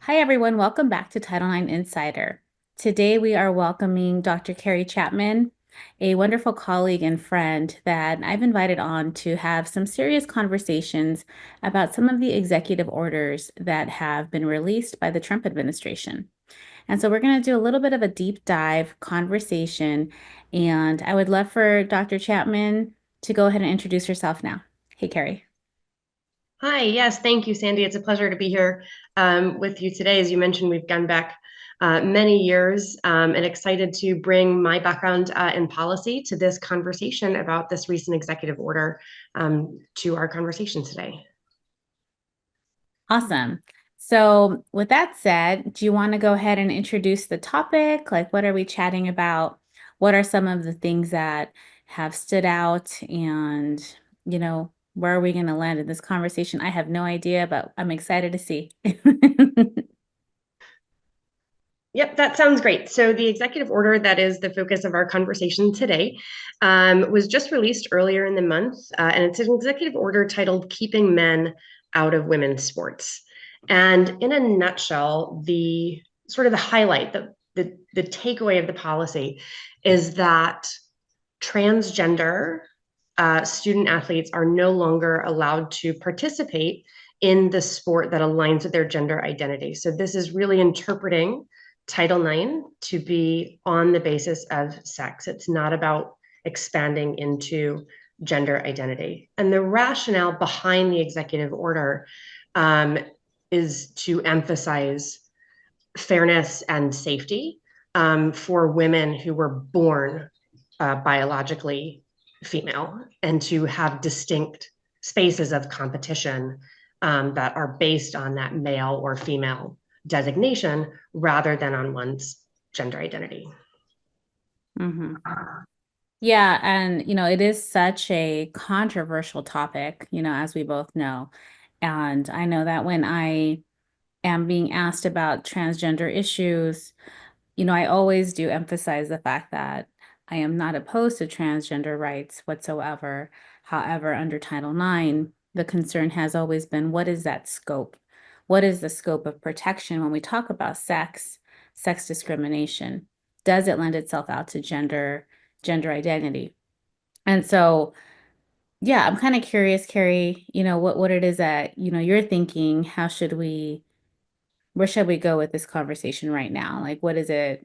Hi, everyone. Welcome back to Title IX Insider. Today, we are welcoming Dr. Carrie Chapman, a wonderful colleague and friend that I've invited on to have some serious conversations about some of the executive orders that have been released by the Trump administration. And so, we're going to do a little bit of a deep dive conversation. And I would love for Dr. Chapman to go ahead and introduce herself now. Hey, Carrie. Hi, yes, thank you, Sandy. It's a pleasure to be here with you today. As you mentioned, we've gone back many years and excited to bring my background in policy to this conversation about this recent executive order to our conversation today. Awesome. So, with that said, do you want to go ahead and introduce the topic? Like, what are we chatting about? What are some of the things that have stood out? And, where are we going to land in this conversation? I have no idea, but I'm excited to see. Yep, that sounds great. So the executive order that is the focus of our conversation today was just released earlier in the month, and it's an executive order titled "Keeping Men Out of Women's Sports." And in a nutshell, the sort of the highlight, the takeaway of the policy is that transgender student athletes are no longer allowed to participate in the sport that aligns with their gender identity. So this is really interpreting Title IX to be on the basis of sex. It's not about expanding into gender identity. And the rationale behind the executive order is to emphasize fairness and safety for women who were born biologically female and to have distinct spaces of competition that are based on that male or female designation rather than on one's gender identity. hmm Yeah, and it is such a controversial topic, as we both know. And I know that when I am being asked about transgender issues, I always do emphasize the fact that I am not opposed to transgender rights whatsoever. However, under Title IX, the concern has always been what is that scope? What is the scope of protection when we talk about sex discrimination? Does it lend itself out to gender identity? And so, yeah, I'm kind of curious, Carrie, what it is that, you're thinking. Where should we go with this conversation right now? Like, what is it,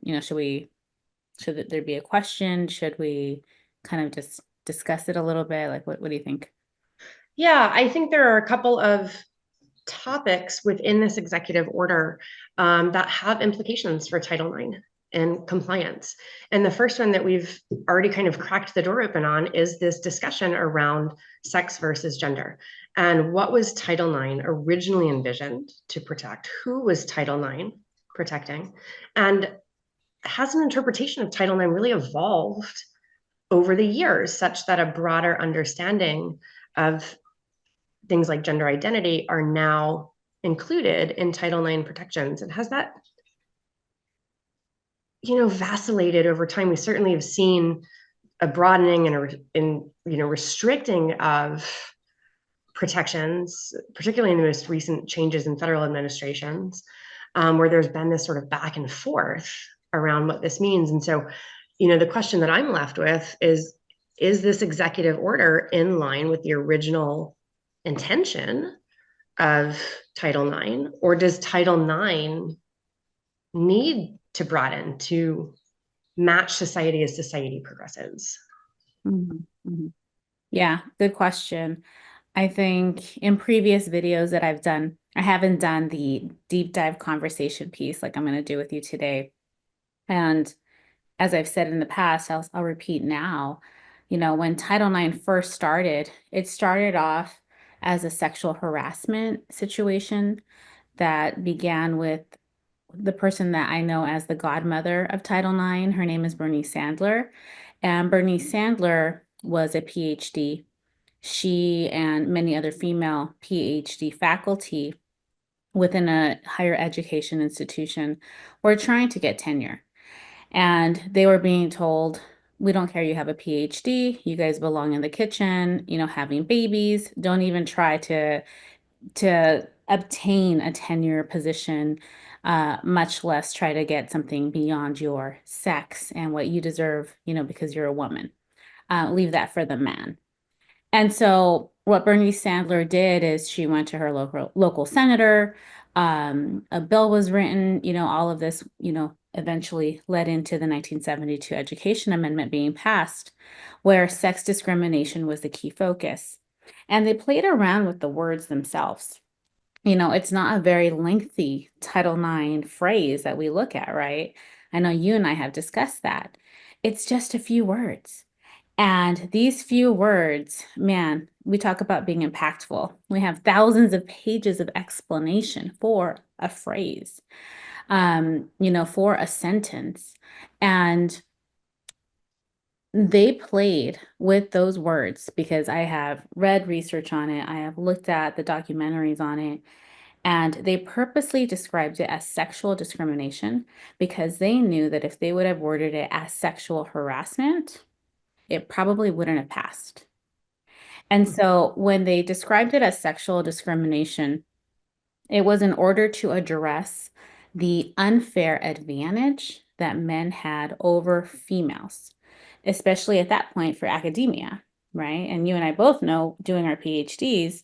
should there be a question? Should we kind of just discuss it a little bit? Like, what do you think? Yeah, I think there are a couple of topics within this executive order that have implications for Title IX and compliance. And the first one that we've already kind of cracked the door open on is this discussion around sex versus gender. And what was Title IX originally envisioned to protect? Who was Title IX protecting? And has an interpretation of Title IX really evolved over the years such that a broader understanding of things like gender identity are now included in Title IX protections? And has that, vacillated over time? We certainly have seen a broadening and restricting of protections, particularly in the most recent changes in federal administrations, where there's been this sort of back and forth around what this means. And so, the question that I'm left with is this executive order in line with the original intention of Title IX, or does Title IX need to broaden to match society as society progresses? Mhm, mhm. Yeah, good question. I think in previous videos that I've done, I haven't done the deep dive conversation piece like I'm going to do with you today. And as I've said in the past, I'll repeat now, when Title IX first started, it started off as a sexual harassment situation that began with the person that I know as the godmother of Title IX. Her name is Bernice Sandler. And Bernice Sandler was a PhD. She and many other female PhD faculty within a higher education institution were trying to get tenure. And they were being told, we don't care you have a PhD, you guys belong in the kitchen, having babies. Don't even try to to obtain a tenure position, much less try to get something beyond your sex and what you deserve, because you're a woman. Leave that for the man. And so what Bernice Sandler did is she went to her local senator. A bill was written, all of this, eventually led into the 1972 Education Amendment being passed, where sex discrimination was the key focus. And they played around with the words themselves. It's not a very lengthy Title IX phrase that we look at, right? I know you and I have discussed that. It's just a few words. And these few words, man, we talk about being impactful. We have thousands of pages of explanation for a phrase, for a sentence. And they played with those words because I have read research on it. I have looked at the documentaries on it. And they purposely described it as sexual discrimination because they knew that if they would have worded it as sexual harassment, it probably wouldn't have passed. And so when they described it as sexual discrimination, it was in order to address the unfair advantage that men had over females, especially at that point for academia, right? And you and I both know doing our PhDs,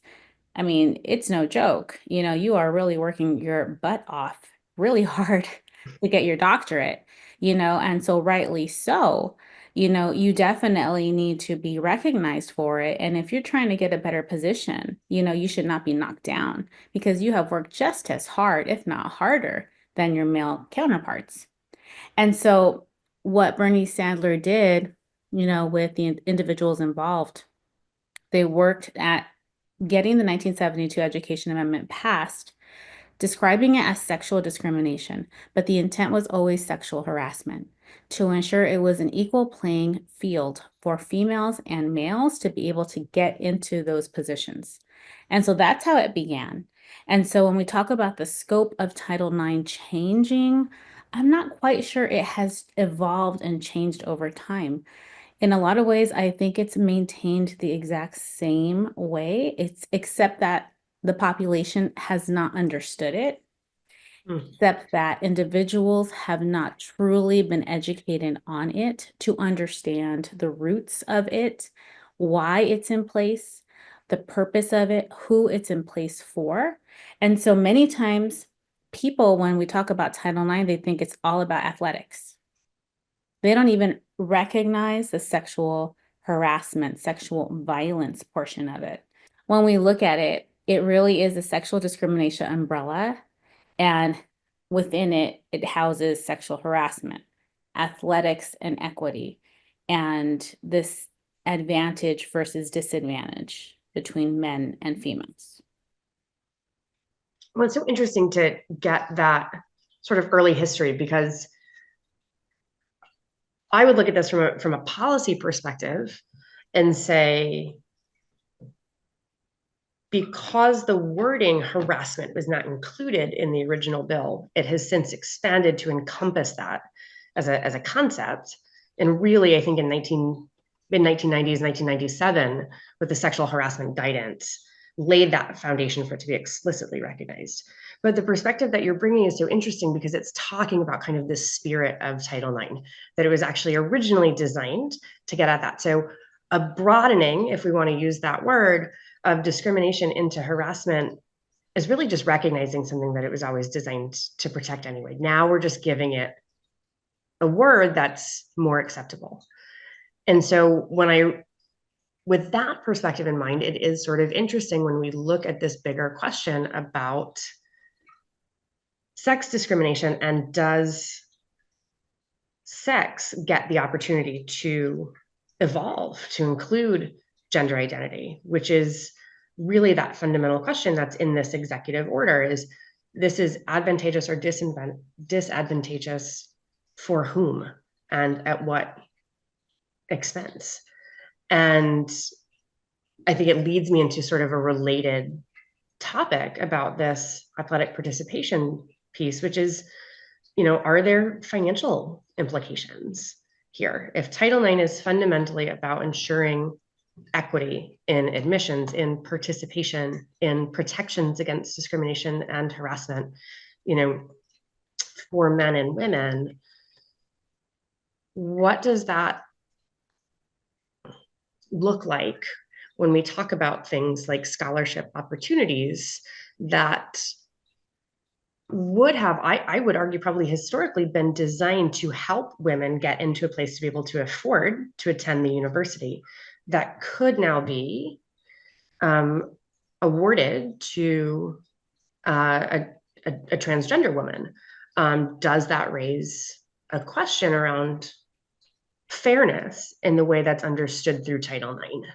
I mean, it's no joke. You are really working your butt off really hard to get your doctorate, and so rightly so, you definitely need to be recognized for it. And if you're trying to get a better position, you should not be knocked down because you have worked just as hard, if not harder, than your male counterparts. And so what Bernie Sandler did, with the individuals involved, they worked at getting the 1972 Education Amendment passed, describing it as sexual discrimination, but the intent was always sexual harassment to ensure it was an equal playing field for females and males to be able to get into those positions. And so that's how it began. And so when we talk about the scope of Title IX changing, I'm not quite sure it has evolved and changed over time. In a lot of ways, I think it's maintained the exact same way. It's except that the population has not understood it, except that individuals have not truly been educated on it to understand the roots of it, why it's in place, the purpose of it, who it's in place for. And so many times people, when we talk about Title IX, they think it's all about athletics. They don't even recognize the sexual harassment, sexual violence portion of it. When we look at it, it really is a sexual discrimination umbrella. And within it, it houses sexual harassment, athletics, and equity, and this advantage versus disadvantage between men and females. Well, it's so interesting to get that sort of early history because I would look at this from a policy perspective and say, because the wording harassment was not included in the original bill, it has since expanded to encompass that as a concept. And really, I think in mid 1990s, 1997, with the sexual harassment guidance, laid that foundation for it to be explicitly recognized. But the perspective that you're bringing is so interesting because it's talking about kind of this spirit of Title IX, that it was actually originally designed to get at that. So a broadening, if we want to use that word, of discrimination into harassment is really just recognizing something that it was always designed to protect anyway. Now we're just giving it a word that's more acceptable. And so with that perspective in mind, it is sort of interesting when we look at this bigger question about sex discrimination and does sex get the opportunity to evolve to include gender identity, which is really that fundamental question that's in this executive order. Is this is advantageous or disadvantageous for whom and at what expense? And I think it leads me into sort of a related topic about this athletic participation piece, which is, are there financial implications here? If Title IX is fundamentally about ensuring equity in admissions, in participation, in protections against discrimination and harassment, you know, for men and women, what does that look like when we talk about things like scholarship opportunities that would have, I would argue, probably historically been designed to help women get into a place to be able to afford to attend the university, that could now be awarded to a transgender woman? Does that raise a question around fairness in the way that's understood through Title IX?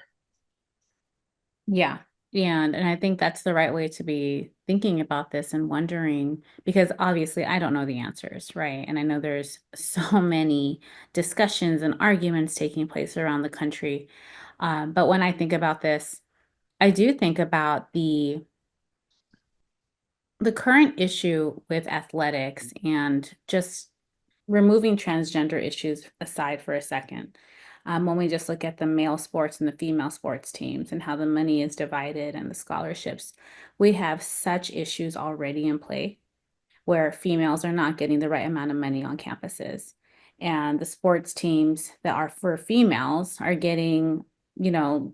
Yeah. And I think that's the right way to be thinking about this and wondering, because obviously I don't know the answers, right? And I know there's so many discussions and arguments taking place around the country. But when I think about this, I do think about the current issue with athletics and just removing transgender issues aside for a second. When we just look at the male sports and the female sports teams and how the money is divided and the scholarships, we have such issues already in play where females are not getting the right amount of money on campuses. And the sports teams that are for females are getting,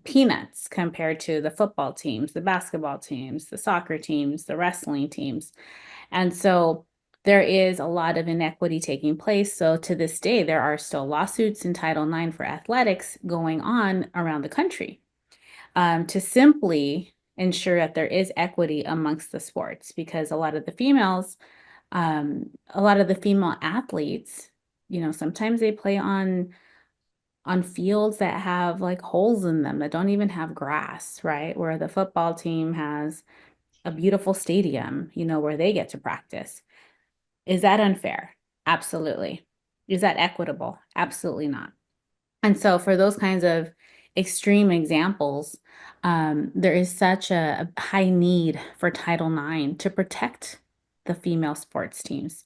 peanuts compared to the football teams, the basketball teams, the soccer teams, the wrestling teams. And so there is a lot of inequity taking place. So to this day, there are still lawsuits in Title IX for athletics going on around the country to simply ensure that there is equity amongst the sports, because a lot of the female athletes, sometimes they play on fields that have like holes in them that don't even have grass, right? Where the football team has a beautiful stadium, where they get to practice. Is that unfair? Absolutely. Is that equitable? Absolutely not. And so for those kinds of extreme examples, there is such a high need for Title IX to protect the female sports teams,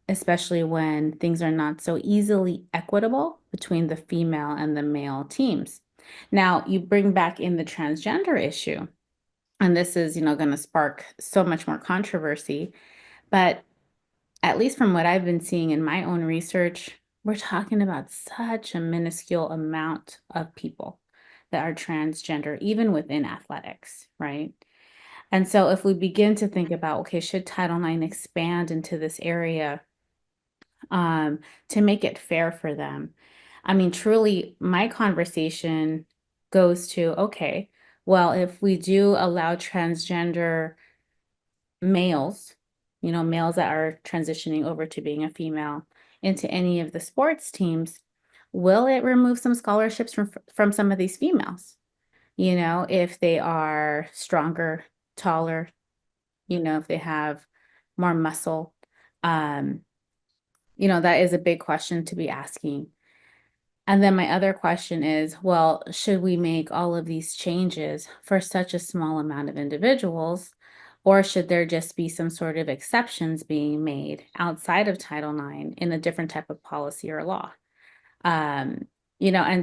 especially when things are not so easily equitable between the female and the male teams. Now, you bring back in the transgender issue, and this is, going to spark so much more controversy, but at least from what I've been seeing in my own research, we're talking about such a minuscule amount of people that are transgender, even within athletics, right? And so if we begin to think about, okay, should Title IX expand into this area to make it fair for them? I mean, truly, my conversation goes to, okay, well, if we do allow transgender males, males that are transitioning over to being a female into any of the sports teams, will it remove some scholarships from some of these females? If they are stronger, taller, if they have more muscle, um, that is a big question to be asking. And then my other question is, well, should we make all of these changes for such a small amount of individuals, or should there just be some sort of exceptions being made outside of Title IX in a different type of policy or law? And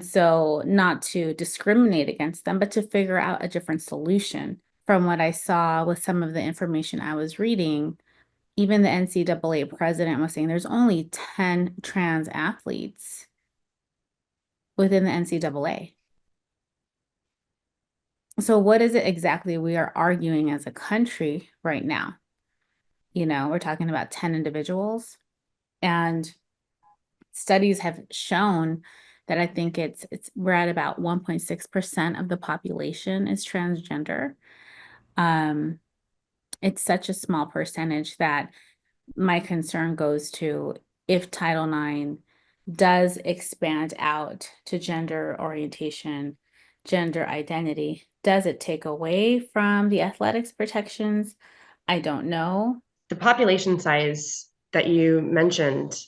so not to discriminate against them, but to figure out a different solution. From what I saw with some of the information I was reading, even the NCAA president was saying there's only 10 trans athletes within the NCAA. So what is it exactly we are arguing as a country right now? We're talking about 10 individuals, and studies have shown that I think we're at about 1.6% of the population is transgender. It's such a small percentage that my concern goes to, if Title IX does expand out to gender orientation, gender identity, does it take away from the athletics protections? I don't know. The population size that you mentioned,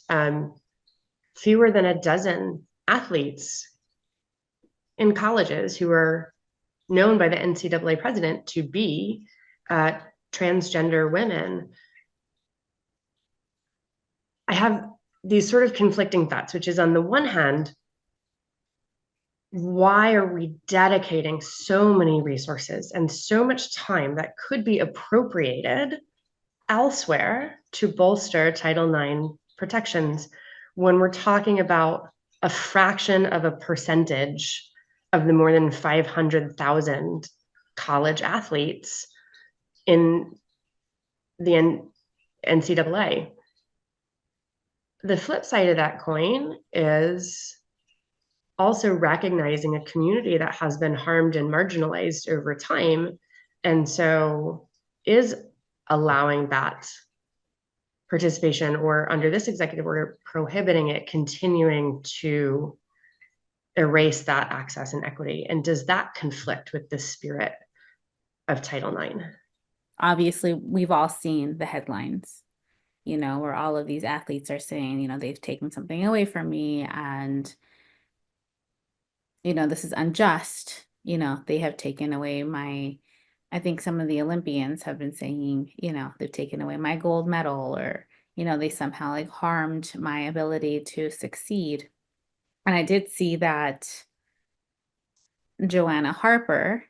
fewer than a dozen athletes in colleges who are known by the NCAA president to be transgender women. I have these sort of conflicting thoughts, which is, on the one hand, why are we dedicating so many resources and so much time that could be appropriated elsewhere to bolster Title IX protections when we're talking about a fraction of a percentage of the more than 500,000 college athletes in the NCAA? The flip side of that coin is also recognizing a community that has been harmed and marginalized over time. And so is allowing that participation, or under this executive order, prohibiting it, continuing to erase that access and equity? And does that conflict with the spirit of Title IX? Obviously, we've all seen the headlines, where all of these athletes are saying, they've taken something away from me, and, this is unjust. They have taken away I think some of the Olympians have been saying, they've taken away my gold medal, or, they somehow like harmed my ability to succeed. And I did see that Joanna Harper,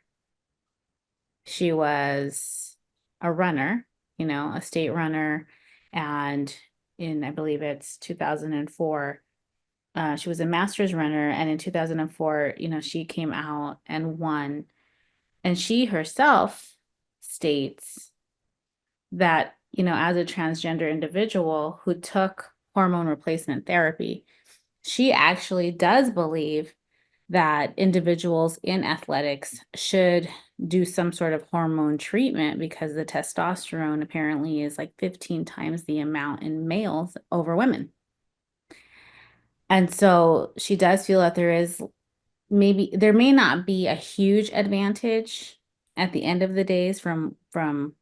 she was a runner, a state runner. And I believe it's 2004, she was a master's runner. And in 2004, she came out and won. And she herself states that, as a transgender individual who took hormone replacement therapy, she actually does believe that individuals in athletics should do some sort of hormone treatment because the testosterone apparently is like 15 times the amount in males over women. And so she does feel that there may not be a huge advantage at the end of the days from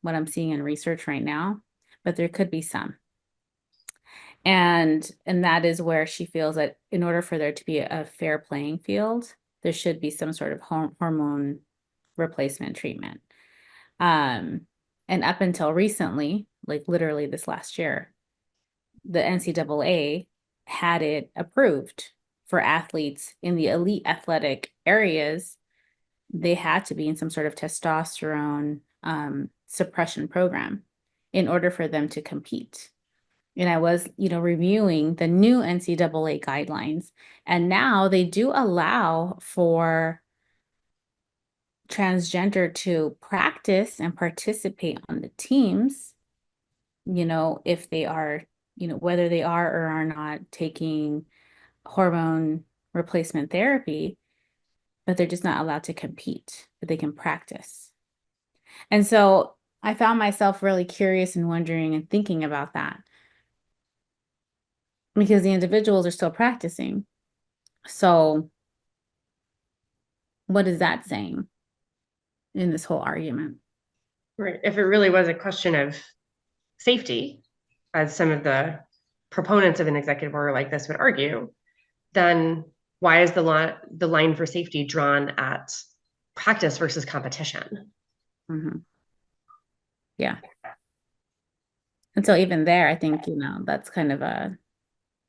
what I'm seeing in research right now, but there could be some. And that is where she feels that in order for there to be a fair playing field, there should be some sort of hormone replacement treatment. And up until recently, like literally this last year, the NCAA had it approved for athletes in the elite athletic areas. They had to be in some sort of testosterone suppression program in order for them to compete. And I was, reviewing the new NCAA guidelines, and now they do allow for transgender to practice and participate on the teams, if they are, whether they are or are not taking hormone replacement therapy, but they're just not allowed to compete, but they can practice. And so I found myself really curious and wondering and thinking about that because the individuals are still practicing. So what is that saying in this whole argument? Right. If it really was a question of safety, as some of the proponents of an executive order like this would argue, then why is the line for safety drawn at practice versus competition? Mm-hmm. Yeah. And so even there, I think, that's kind of an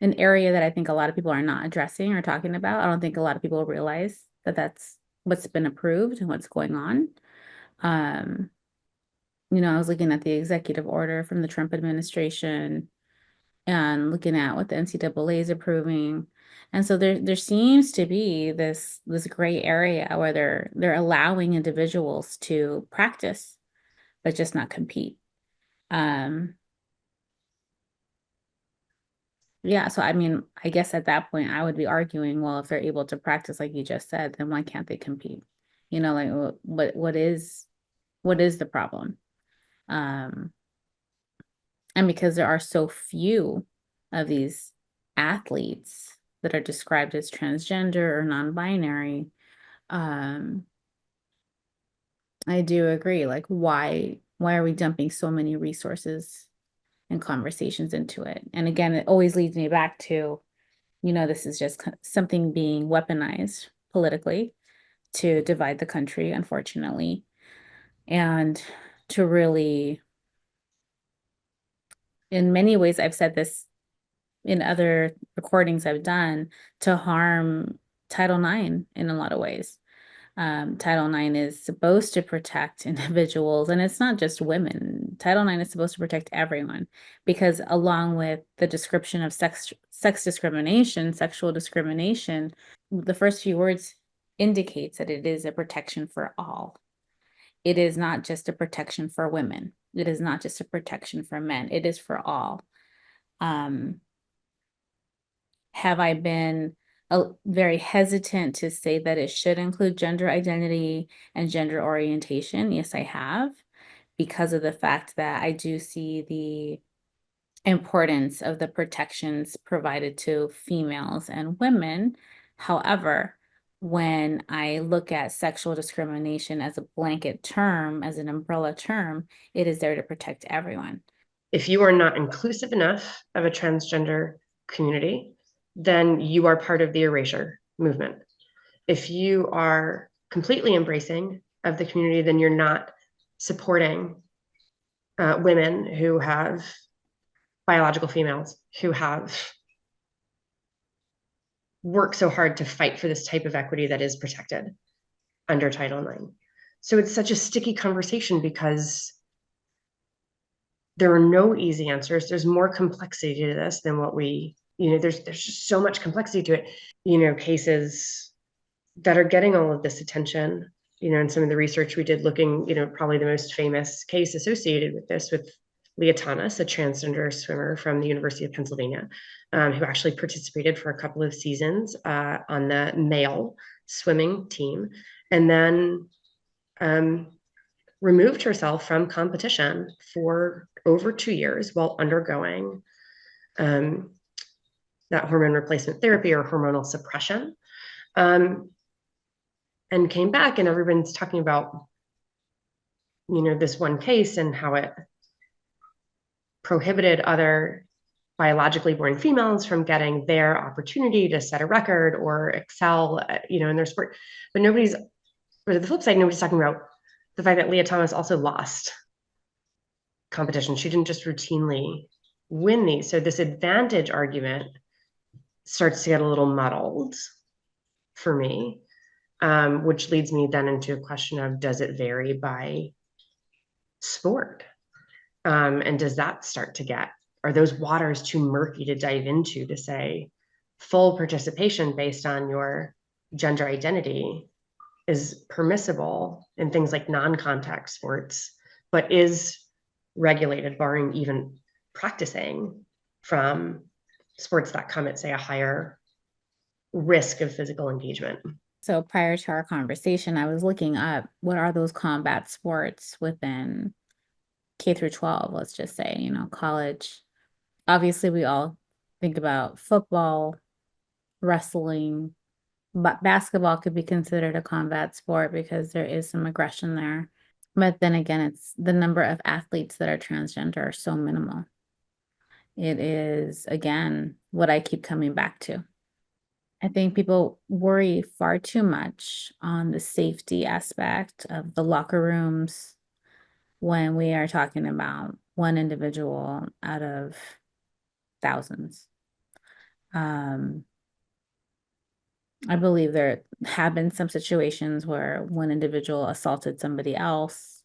area that I think a lot of people are not addressing or talking about. I don't think a lot of people realize that that's what's been approved and what's going on. Um, I was looking at the executive order from the Trump administration and looking at what the NCAA is approving. And so there seems to be this gray area where they're allowing individuals to practice, but just not compete. Um, yeah, so I mean, I guess at that point I would be arguing, well, if they're able to practice like you just said, then why can't they compete? Like what is the problem? Um, and because there are so few of these athletes that are described as transgender or non-binary, um, I do agree. Like, why are we dumping so many resources and conversations into it? And again, it always leads me back to, this is just something being weaponized politically to divide the country, unfortunately, and to really, in many ways, I've said this in other recordings I've done, to harm Title IX in a lot of ways. Title IX is supposed to protect individuals, and it's not just women. Title IX is supposed to protect everyone because, along with the description of sex discrimination, sexual discrimination, the first few words indicates that it is a protection for all. It is not just a protection for women. It is not just a protection for men. It is for all. Have I been very hesitant to say that it should include gender identity and gender orientation? Yes, I have, because of the fact that I do see the importance of the protections provided to females and women. However, when I look at sexual discrimination as a blanket term, as an umbrella term, it is there to protect everyone. If you are not inclusive enough of a transgender community, then you are part of the erasure movement. If you are completely embracing of the community, then you're not supporting women who have biological females who have worked so hard to fight for this type of equity that is protected under Title IX. So it's such a sticky conversation because there are no easy answers. There's more complexity to this than what we, there's just so much complexity to it. Cases that are getting all of this attention, and some of the research we did looking, probably the most famous case associated with this with Leah Thomas, a transgender swimmer from the University of Pennsylvania, who actually participated for a couple of seasons on the male swimming team, and then removed herself from competition for over 2 years while undergoing that hormone replacement therapy or hormonal suppression. And came back, and everyone's talking about, this one case and how it prohibited other biologically born females from getting their opportunity to set a record or excel, in their sport. But the flip side, nobody's talking about the fact that Leah Thomas also lost competition. She didn't just routinely win these. So this advantage argument starts to get a little muddled for me, which leads me then into a question of, does it vary by sport? And does that start to are those waters too murky to dive into to say full participation based on your gender identity is permissible in things like non-contact sports, but is regulated, barring even practicing, from sports that come at, say, a higher risk of physical engagement? So prior to our conversation, I was looking up what are those combat sports within K through 12, let's just say, college. Obviously, we all think about football, wrestling, but basketball could be considered a combat sport because there is some aggression there. But then again, it's the number of athletes that are transgender are so minimal. It is, again, what I keep coming back to. I think people worry far too much on the safety aspect of the locker rooms when we are talking about one individual out of thousands. I believe there have been some situations where one individual assaulted somebody else.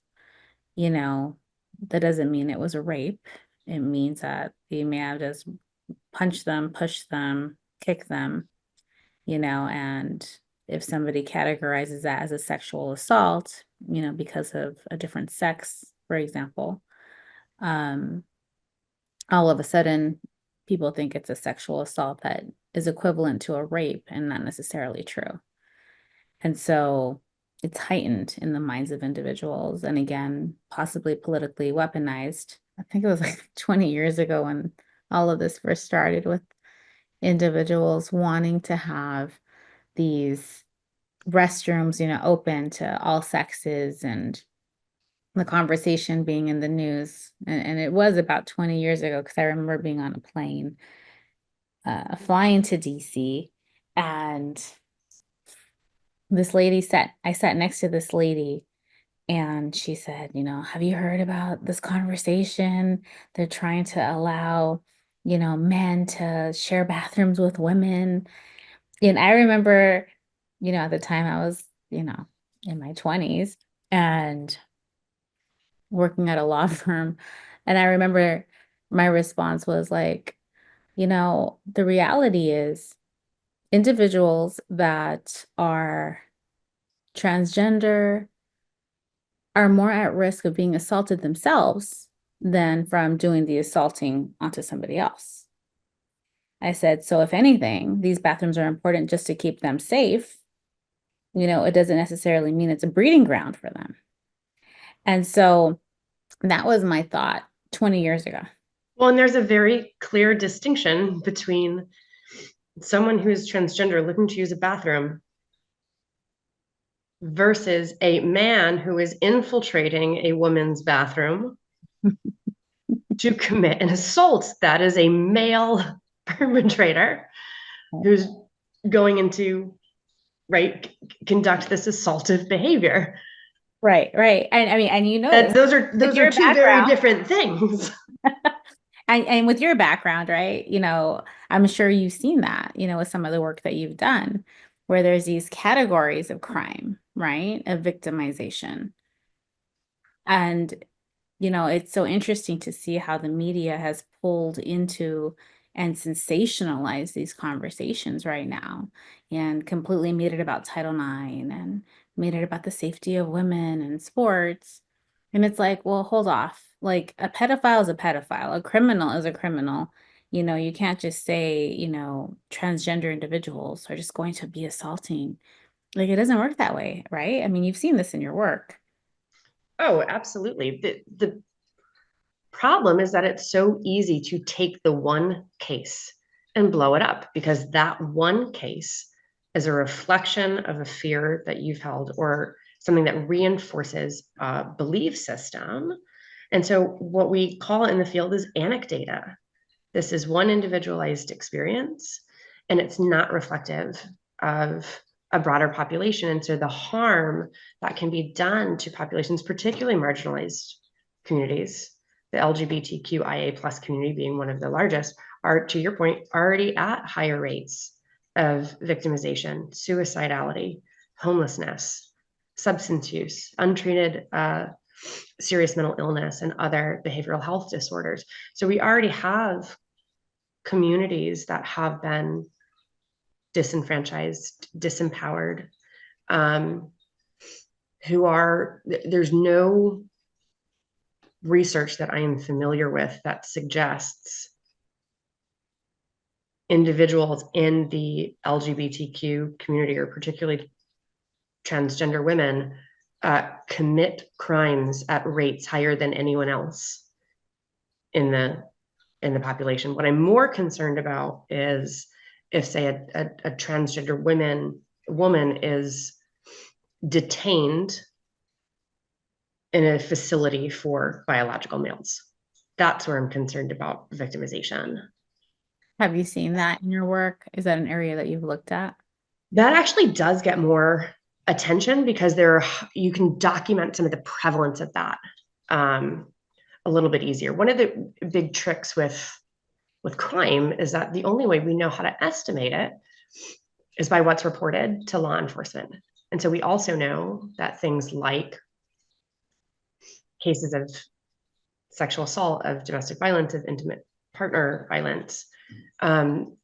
That doesn't mean it was a rape. It means that they may have just punched them, pushed them, kicked them, and if somebody categorizes that as a sexual assault, because of a different sex, for example, all of a sudden people think it's a sexual assault that is equivalent to a rape and not necessarily true. And so it's heightened in the minds of individuals, and again, possibly politically weaponized. I think it was like 20 years ago when all of this first started, with individuals wanting to have these restrooms, open to all sexes, and the conversation being in the news. And it was about 20 years ago, because I remember being on a plane, flying to DC, and I sat next to this lady, and she said, have you heard about this conversation? They're trying to allow, men to share bathrooms with women. And I remember At the time I was, in my 20s and working at a law firm. And I remember my response was like, the reality is individuals that are transgender are more at risk of being assaulted themselves than from doing the assaulting onto somebody else. I said, so if anything, these bathrooms are important just to keep them safe. It doesn't necessarily mean it's a breeding ground for them. And so that was my thought 20 years ago. Well, and there's a very clear distinction between someone who's transgender looking to use a bathroom versus a man who is infiltrating a woman's bathroom to commit an assault. That is a male perpetrator who's going into, right, conduct this assaultive behavior. Right, right. And I mean, and this Those with are your two very background, different things. and with your background, right? I'm sure you've seen that, with some of the work that you've done, where there's these categories of crime, right? Of victimization. And it's so interesting to see how the media has pulled into and sensationalized these conversations right now and completely made it about Title IX and made it about the safety of women and sports. And it's like, well, hold off. Like a pedophile is a pedophile, a criminal is a criminal. You can't just say, transgender individuals are just going to be assaulting. Like it doesn't work that way, right? I mean, you've seen this in your work. Oh, absolutely. The problem is that it's so easy to take the one case and blow it up because that one case is a reflection of a fear that you've held or something that reinforces a belief system. And so, what we call in the field is anecdata. This is one individualized experience, and it's not reflective of a broader population. And so, the harm that can be done to populations, particularly marginalized communities, the LGBTQIA plus community being one of the largest, are, to your point, already at higher rates of victimization, suicidality, homelessness, substance use, untreated serious mental illness, and other behavioral health disorders. So we already have communities that have been disenfranchised, disempowered, um, there's no research that I am familiar with that suggests individuals in the LGBTQ community, or particularly transgender women, commit crimes at rates higher than anyone else in the population. What I'm more concerned about is if, say, a transgender woman is detained in a facility for biological males. That's where I'm concerned about victimization. Have you seen that in your work? Is that an area that you've looked at? That actually does get more attention because you can document some of the prevalence of that a little bit easier. One of the big tricks with crime is that the only way we know how to estimate it is by what's reported to law enforcement. And so we also know that things like cases of sexual assault, of domestic violence, of intimate partner violence, um,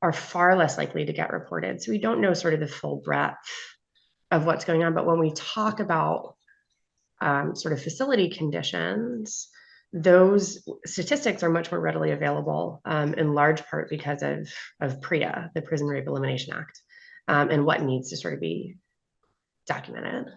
are far less likely to get reported. So we don't know sort of the full breadth of what's going on. But when we talk about sort of facility conditions, those statistics are much more readily available, in large part because of PREA, the Prison Rape Elimination Act, and what needs to sort of be documented.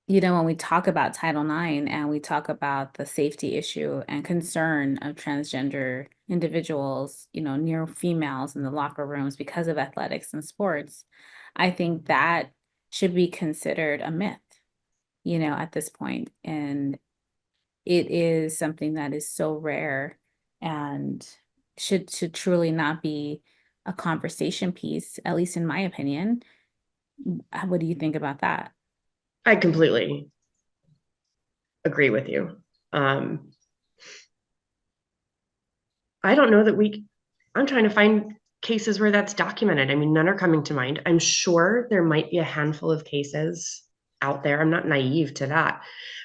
When we talk about Title IX and we talk about the safety issue and concern of transgender individuals, near females in the locker rooms because of athletics and sports, I think that should be considered a myth, at this point. And it is something that is so rare and should truly not be a conversation piece, at least in my opinion. What do you think about that? I completely agree with you. Um, I don't know that I'm trying to find cases where that's documented. I mean, none are coming to mind. I'm sure there might be a handful of cases out there. I'm not naive to that,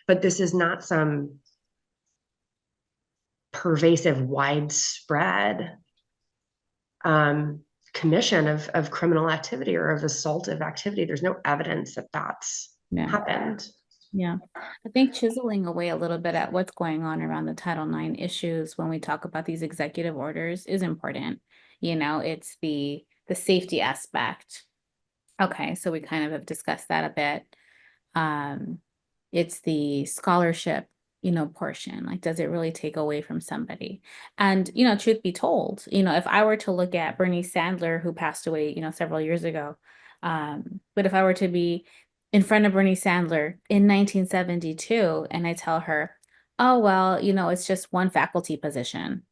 but this is not some pervasive, widespread commission of criminal activity or of assaultive activity. There's no evidence that that's Yeah. happened. Yeah. I think chiseling away a little bit at what's going on around the Title IX issues when we talk about these executive orders is important. It's the safety aspect. Okay, so we kind of have discussed that a bit. It's the scholarship, portion. Like, does it really take away from somebody? And, truth be told, if I were to look at Bernice Sandler, who passed away, several years ago, but if I were to be in front of Bernice Sandler in 1972 and I tell her, oh, well, it's just one faculty position.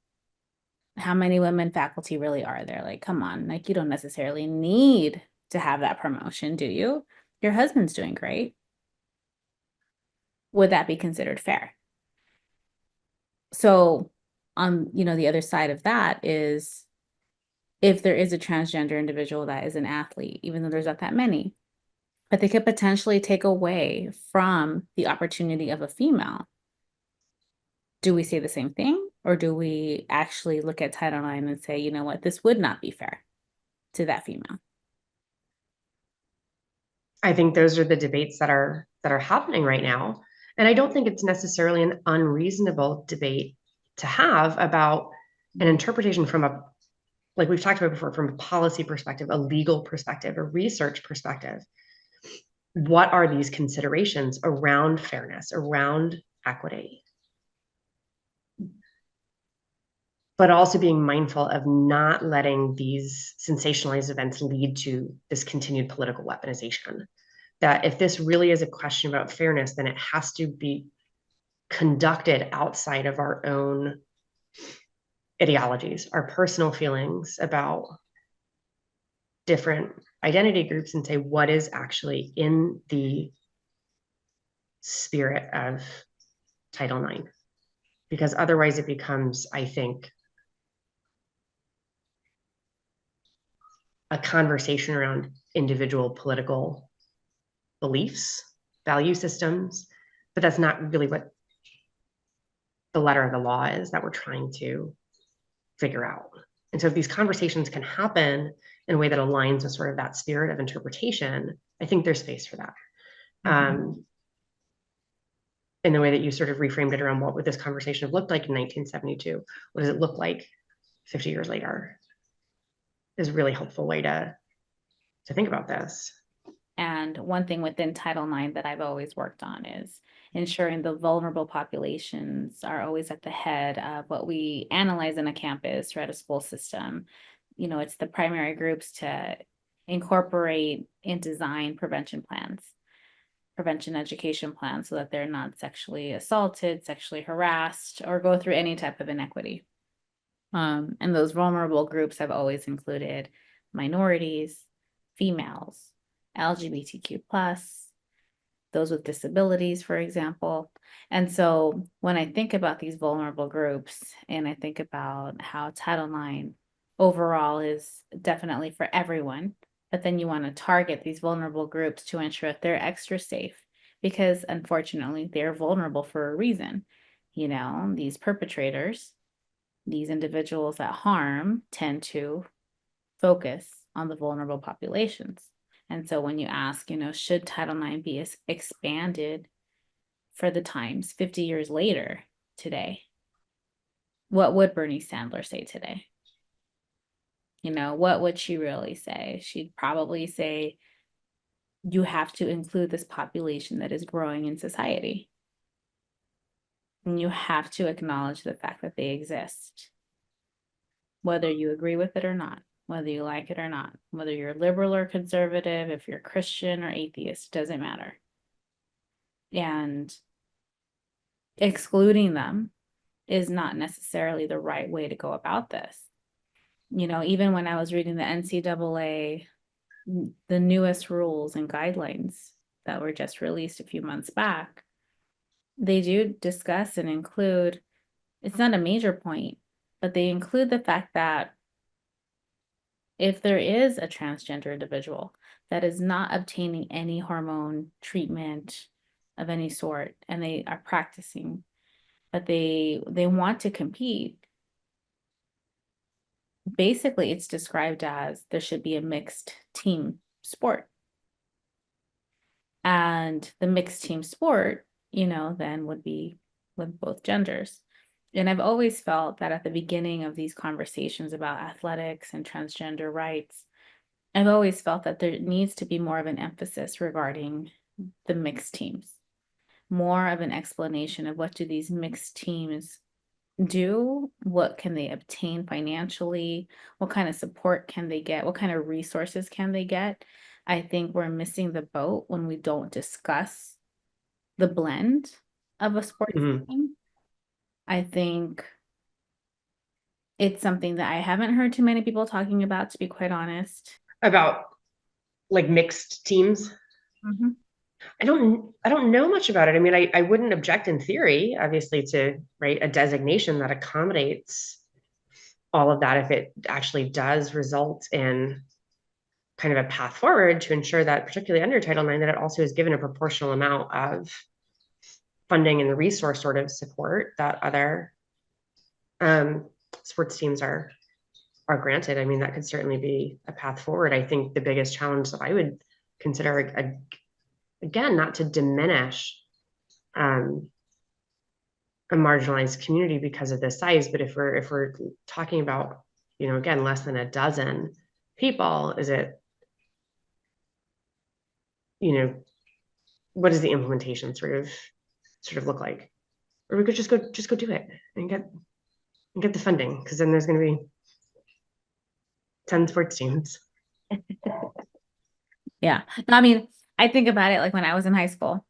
How many women faculty really are there? Like, come on, like, you don't necessarily need to have that promotion, do you? Your husband's doing great. Would that be considered fair? So on, the other side of that is if there is a transgender individual that is an athlete, even though there's not that many, but they could potentially take away from the opportunity of a female. Do we say the same thing? Or do we actually look at Title IX and say, you know what, this would not be fair to that female? I think those are the debates that are happening right now. And I don't think it's necessarily an unreasonable debate to have about an interpretation from a, like we've talked about before, from a policy perspective, a legal perspective, a research perspective. What are these considerations around fairness, around equity? But also being mindful of not letting these sensationalized events lead to this continued political weaponization. That if this really is a question about fairness, then it has to be conducted outside of our own ideologies, our personal feelings about different identity groups, and say what is actually in the spirit of Title IX. Because otherwise it becomes, I think, a conversation around individual political beliefs, value systems, but that's not really what the letter of the law is that we're trying to figure out. And so if these conversations can happen in a way that aligns with sort of that spirit of interpretation, I think there's space for that. In the way that you sort of reframed it around what would this conversation have looked like in 1972? What does it look like 50 years later? Is a really helpful way to think about this. And one thing within Title IX that I've always worked on is ensuring the vulnerable populations are always at the head of what we analyze in a campus or at a school system. It's the primary groups to incorporate and design prevention plans, prevention education plans, so that they're not sexually assaulted, sexually harassed, or go through any type of inequity. And those vulnerable groups have always included minorities, females, LGBTQ+, those with disabilities, for example. And so when I think about these vulnerable groups and I think about how Title IX overall is definitely for everyone, but then you want to target these vulnerable groups to ensure that they're extra safe because unfortunately they're vulnerable for a reason. These perpetrators, these individuals that harm tend to focus on the vulnerable populations. And so when you ask, should Title IX be expanded for the times 50 years later today, what would Bernice Sandler say today? What would she really say? She'd probably say, you have to include this population that is growing in society. And you have to acknowledge the fact that they exist, whether you agree with it or not, whether you like it or not, whether you're liberal or conservative, if you're Christian or atheist, doesn't matter. And excluding them is not necessarily the right way to go about this. Even when I was reading the NCAA, the newest rules and guidelines that were just released a few months back, they do discuss and include, it's not a major point, but they include the fact that if there is a transgender individual that is not obtaining any hormone treatment of any sort and they are practicing, but they want to compete, basically it's described as there should be a mixed team sport. And the mixed team sport, then would be with both genders. And I've always felt that at the beginning of these conversations about athletics and transgender rights, I've always felt that there needs to be more of an emphasis regarding the mixed teams, more of an explanation of what do these mixed teams do, what can they obtain financially, what kind of support can they get, what kind of resources can they get. I think we're missing the boat when we don't discuss the blend of a sports Mhm. team. I think it's something that I haven't heard too many people talking about, to be quite honest. About like mixed teams. Mhm. I don't know much about it. I mean, I wouldn't object in theory, obviously, to a designation that accommodates all of that if it actually does result in kind of a path forward to ensure that, particularly under Title IX, that it also is given a proportional amount of funding and the resource sort of support that other um, sports teams are granted. I mean, that could certainly be a path forward. I think the biggest challenge that I would consider, again, not to diminish um, a marginalized community because of this size, but if we're talking about, again, less than a dozen people, is it, you know, what does the implementation sort of look like? Or we could just go do it and get the funding, because then there's going to be 10 sports teams. Yeah. No, I mean, I think about it like when I was in high school,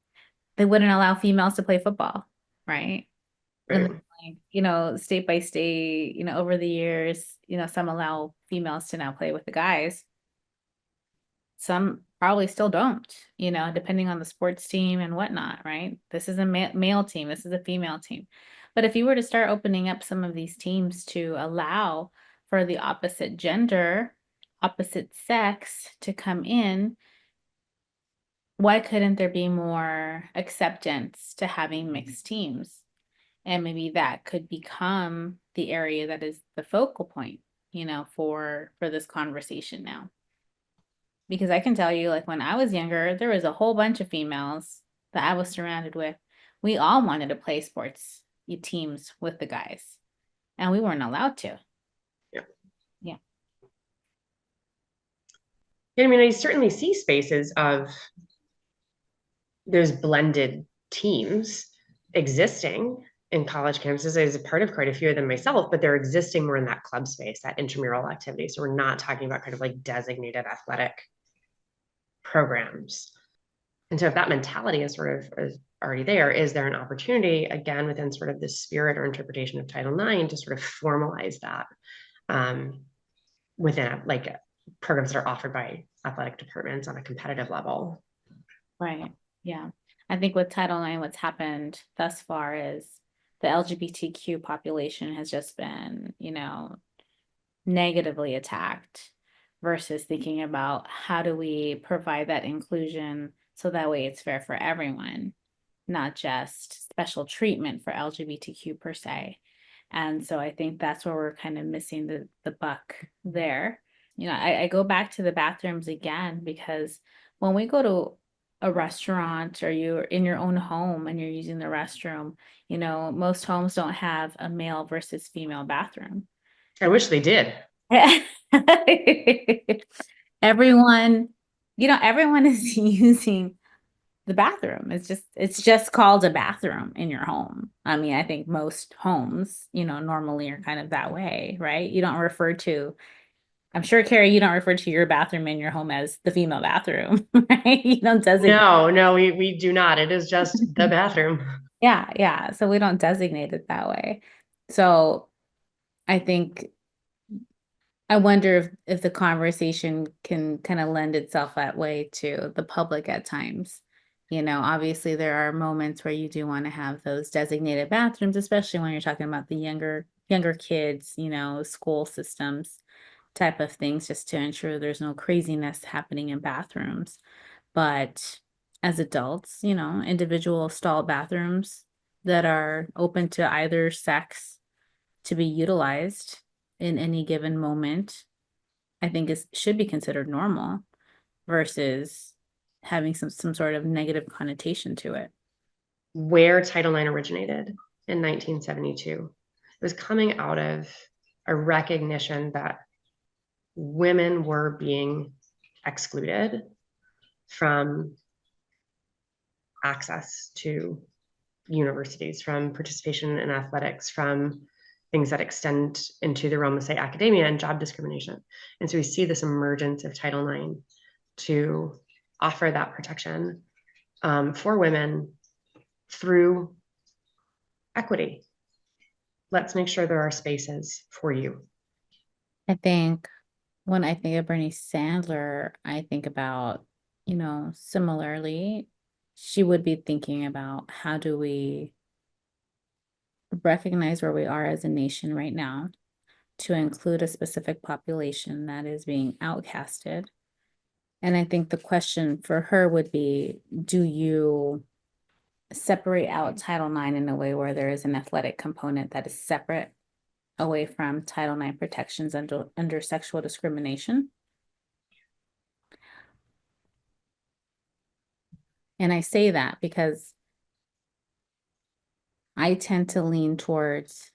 they wouldn't allow females to play football, right? And then, Right. like, state by state, over the years, some allow females to now play with the guys. Some probably still don't, depending on the sports team and whatnot, right? This is a male team, this is a female team. But if you were to start opening up some of these teams to allow for the opposite gender, opposite sex to come in, why couldn't there be more acceptance to having mixed teams? And maybe that could become the area that is the focal point, for this conversation now. Because I can tell you, like when I was younger, there was a whole bunch of females that I was surrounded with. We all wanted to play sports teams with the guys, and we weren't allowed to. Yeah. Yeah. I mean, I certainly see spaces of there's blended teams existing in college campuses. I was a part of quite a few of them myself, but they're existing more in that club space, that intramural activity. So we're not talking about kind of like designated athletic programs. And so if that mentality is sort of is already there, is there an opportunity, again, within sort of the spirit or interpretation of Title IX to sort of formalize that within like programs that are offered by athletic departments on a competitive level? Right. Yeah. I think with Title IX, what's happened thus far is the LGBTQ population has just been, negatively attacked versus thinking about how do we provide that inclusion so that way it's fair for everyone, not just special treatment for LGBTQ per se. And so I think that's where we're kind of missing the buck there. I go back to the bathrooms again because when we go to a restaurant or you're in your own home and you're using the restroom, most homes don't have a male versus female bathroom. I wish they did. Everyone, everyone is using the bathroom. It's just called a bathroom in your home. I mean, I think most homes, normally are kind of that way, right? You don't refer to, I'm sure, Carrie, you don't refer to your bathroom in your home as the female bathroom, right? You don't designate. No, we do not. It is just the bathroom. Yeah, yeah. So we don't designate it that way. So I think I wonder if the conversation can kind of lend itself that way to the public at times. Obviously there are moments where you do want to have those designated bathrooms, especially when you're talking about the younger kids, school systems. type of things just to ensure there's no craziness happening in bathrooms. But as adults, you know, individual stall bathrooms that are open to either sex to be utilized in any given moment, I think is should be considered normal versus having some sort of negative connotation to it. Where Title IX originated in 1972, it was coming out of a recognition that women were being excluded from access to universities, from participation in athletics, from things that extend into the realm of, say, academia and job discrimination. And so we see this emergence of Title IX to offer that protection for women through equity. Let's make sure there are spaces for you. I think when I think of Bernice Sandler, I think about, you know, similarly, she would be thinking about how do we recognize where we are as a nation right now to include a specific population that is being outcasted. And I think the question for her would be, do you separate out Title IX in a way where there is an athletic component that is separate away from Title IX protections under sexual discrimination? And I say that because I tend to lean towards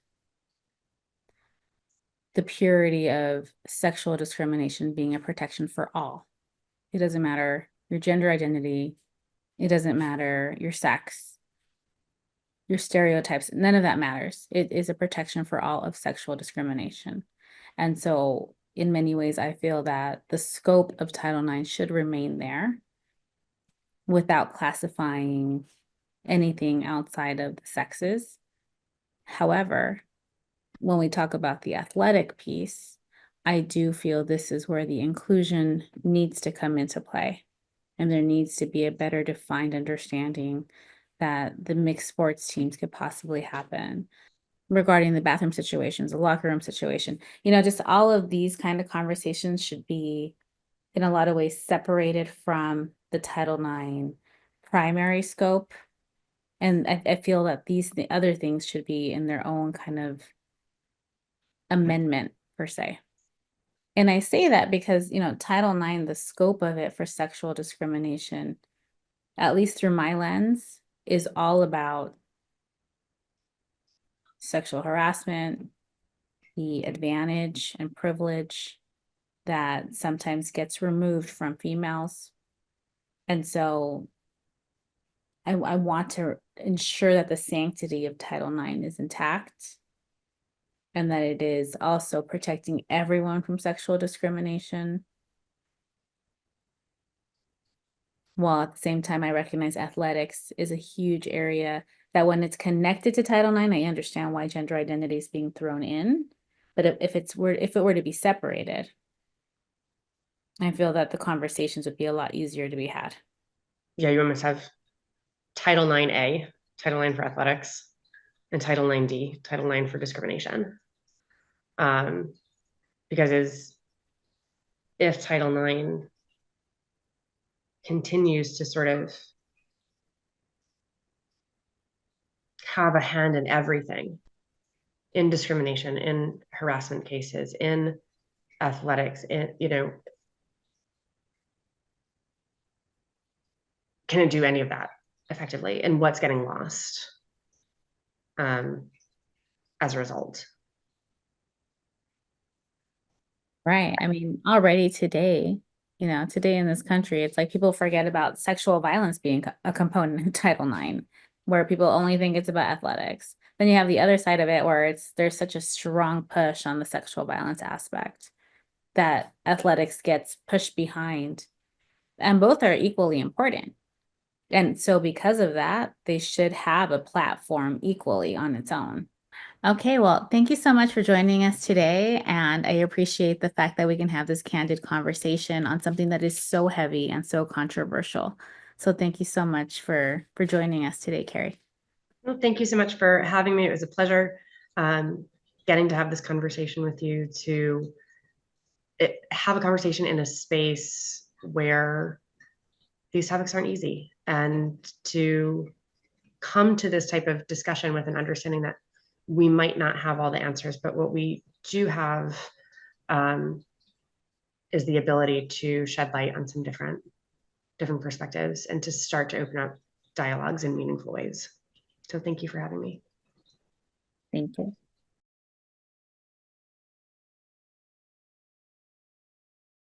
the purity of sexual discrimination being a protection for all. It doesn't matter your gender identity, it doesn't matter your sex, your stereotypes, none of that matters. It is a protection for all of sexual discrimination. And so, in many ways, I feel that the scope of Title IX should remain there without classifying anything outside of the sexes. However, when we talk about the athletic piece, I do feel this is where the inclusion needs to come into play. And there needs to be a better defined understanding that the mixed sports teams could possibly happen regarding the bathroom situations, the locker room situation. You know, just all of these kind of conversations should be, in a lot of ways, separated from the Title IX primary scope. And I feel that the other things should be in their own kind of amendment, per se. And I say that because, you know, Title IX, the scope of it for sexual discrimination, at least through my lens, is all about sexual harassment, the advantage and privilege that sometimes gets removed from females. And so I want to ensure that the sanctity of Title IX is intact and that it is also protecting everyone from sexual discrimination. While at the same time, I recognize athletics is a huge area that when it's connected to Title IX, I understand why gender identity is being thrown in. But if it were to be separated, I feel that the conversations would be a lot easier to be had. Yeah, you almost have Title IX-A, Title IX for athletics, and Title IX-D, Title IX for discrimination. Because if Title IX continues to sort of have a hand in everything, in discrimination, in harassment cases, in athletics, you know, can it do any of that effectively? And what's getting lost as a result? Right. I mean, already today, you know, today in this country, it's like people forget about sexual violence being a component in Title IX, where people only think it's about athletics. Then you have the other side of it where there's such a strong push on the sexual violence aspect that athletics gets pushed behind, and both are equally important. And so because of that, they should have a platform equally on its own. Okay, well, thank you so much for joining us today. And I appreciate the fact that we can have this candid conversation on something that is so heavy and so controversial. So thank you so much for joining us today, Carrie. Well, thank you so much for having me. It was a pleasure getting to have this conversation with you to have a conversation in a space where these topics aren't easy, and to come to this type of discussion with an understanding that we might not have all the answers, but what we do have is the ability to shed light on some different perspectives and to start to open up dialogues in meaningful ways. So thank you for having me. Thank you.